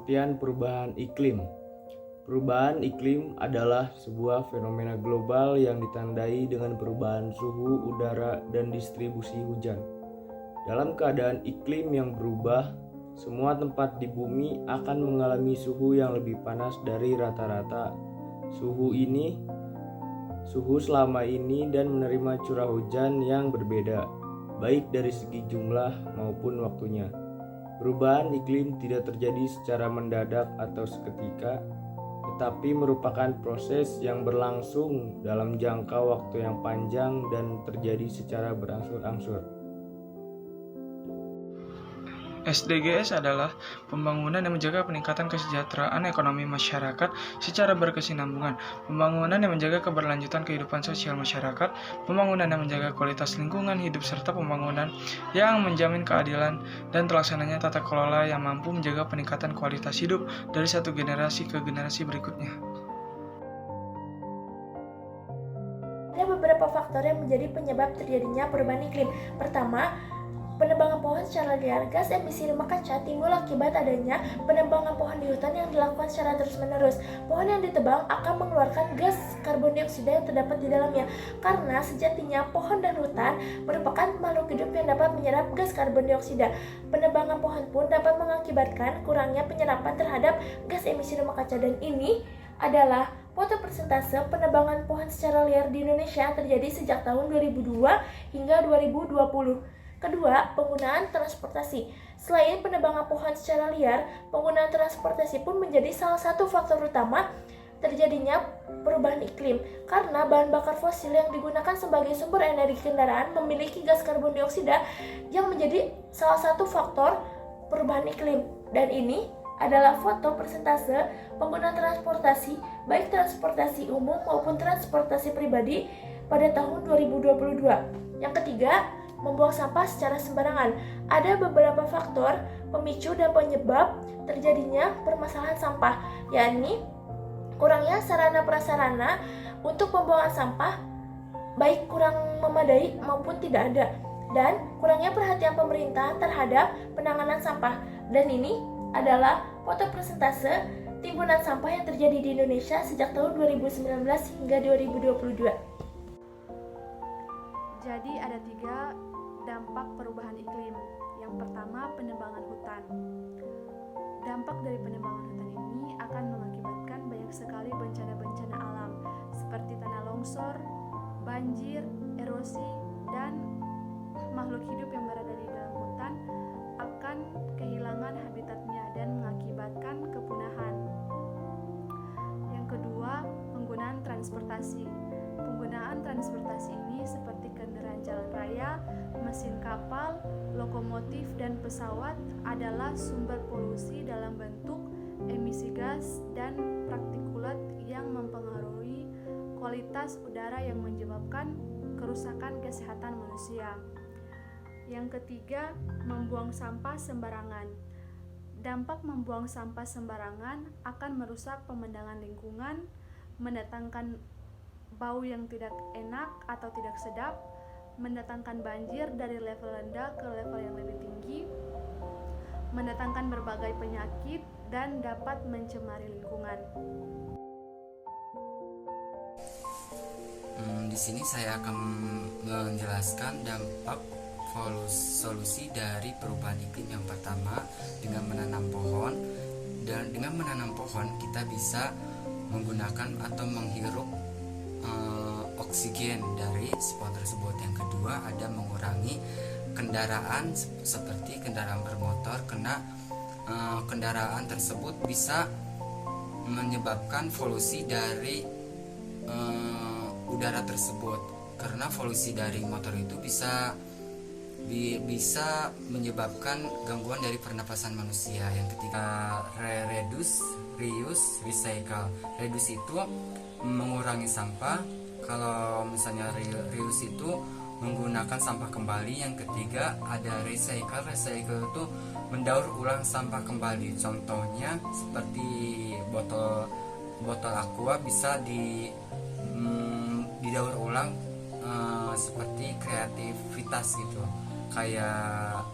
pengertian perubahan iklim. Perubahan iklim adalah sebuah fenomena global yang ditandai dengan perubahan suhu udara dan distribusi hujan. Dalam keadaan iklim yang berubah, semua tempat di bumi akan mengalami suhu yang lebih panas dari rata-rata. Suhu selama ini dan menerima curah hujan yang berbeda, baik dari segi jumlah maupun waktunya. Perubahan iklim tidak terjadi secara mendadak atau seketika, tetapi merupakan proses yang berlangsung dalam jangka waktu yang panjang dan terjadi secara berangsur-angsur. SDGs adalah pembangunan yang menjaga peningkatan kesejahteraan ekonomi masyarakat secara berkesinambungan, pembangunan yang menjaga keberlanjutan kehidupan sosial masyarakat, pembangunan yang menjaga kualitas lingkungan hidup, serta pembangunan yang menjamin keadilan dan terlaksananya tata kelola yang mampu menjaga peningkatan kualitas hidup dari satu generasi ke generasi berikutnya. Ada beberapa faktor yang menjadi penyebab terjadinya perubahan iklim. Pertama, penebangan pohon secara liar. Gas emisi rumah kaca timbul akibat adanya penebangan pohon di hutan yang dilakukan secara terus-menerus. Pohon yang ditebang akan mengeluarkan gas karbon dioksida yang terdapat di dalamnya. Karena sejatinya pohon dan hutan merupakan makhluk hidup yang dapat menyerap gas karbon dioksida. Penebangan pohon pun dapat mengakibatkan kurangnya penyerapan terhadap gas emisi rumah kaca, dan ini adalah foto persentase penebangan pohon secara liar di Indonesia yang terjadi sejak tahun 2002 hingga 2020. Kedua, penggunaan transportasi. Selain penebangan pohon secara liar, penggunaan transportasi pun menjadi salah satu faktor utama terjadinya perubahan iklim, karena bahan bakar fosil yang digunakan sebagai sumber energi kendaraan memiliki gas karbon dioksida yang menjadi salah satu faktor perubahan iklim. Dan ini adalah foto persentase penggunaan transportasi, baik transportasi umum maupun transportasi pribadi pada tahun 2022. Yang ketiga, membuang sampah secara sembarangan. Ada beberapa faktor pemicu dan penyebab terjadinya permasalahan sampah, yakni kurangnya sarana prasarana untuk pembuangan sampah, baik kurang memadai maupun tidak ada, dan kurangnya perhatian pemerintah terhadap penanganan sampah. Dan ini adalah foto persentase timbunan sampah yang terjadi di Indonesia sejak tahun 2019 hingga 2022. Jadi ada 3 dampak perubahan iklim. Yang pertama, penebangan hutan. Dampak dari penebangan hutan ini akan mengakibatkan banyak sekali bencana-bencana alam seperti tanah longsor, banjir, erosi, dan makhluk hidup yang berada di dalam hutan akan kehilangan habitatnya dan mengakibatkan kepunahan. Yang kedua, penggunaan transportasi. Penggunaan transportasi ini seperti kendaraan jalan raya, mesin kapal, lokomotif, dan pesawat adalah sumber polusi dalam bentuk emisi gas dan partikulat yang mempengaruhi kualitas udara yang menyebabkan kerusakan kesehatan manusia. Yang ketiga, membuang sampah sembarangan. Dampak membuang sampah sembarangan akan merusak pemandangan lingkungan, mendatangkan bau yang tidak enak atau tidak sedap, mendatangkan banjir dari level rendah ke level yang lebih tinggi, mendatangkan berbagai penyakit, dan dapat mencemari lingkungan. Di sini saya akan menjelaskan dampak solusi dari perubahan iklim. Yang pertama, dengan menanam pohon. Dan dengan menanam pohon kita bisa menggunakan atau menghirup oksigen dari pohon tersebut. Yang kedua, ada mengurangi kendaraan seperti kendaraan bermotor, karena kendaraan tersebut bisa menyebabkan polusi dari udara tersebut, karena polusi dari motor itu bisa menyebabkan gangguan dari pernapasan manusia. Yang ketiga, reduce, reuse, recycle. Reduce itu mengurangi sampah. Kalau misalnya reuse itu menggunakan sampah kembali. Yang ketiga ada recycle. Recycle itu mendaur ulang sampah kembali. Contohnya seperti botol aqua bisa didaur ulang seperti kreativitas gitu, kayak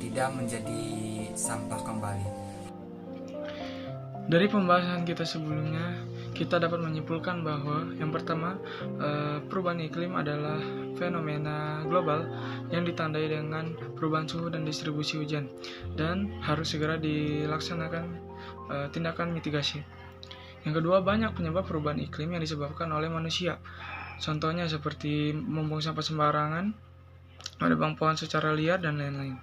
tidak menjadi sampah kembali. Dari pembahasan kita sebelumnya, kita dapat menyimpulkan bahwa yang pertama, perubahan iklim adalah fenomena global yang ditandai dengan perubahan suhu dan distribusi hujan, dan harus segera dilaksanakan tindakan mitigasi. Yang kedua, banyak penyebab perubahan iklim yang disebabkan oleh manusia. Contohnya seperti membuang sampah sembarangan, menebang pohon secara liar, dan lain-lain.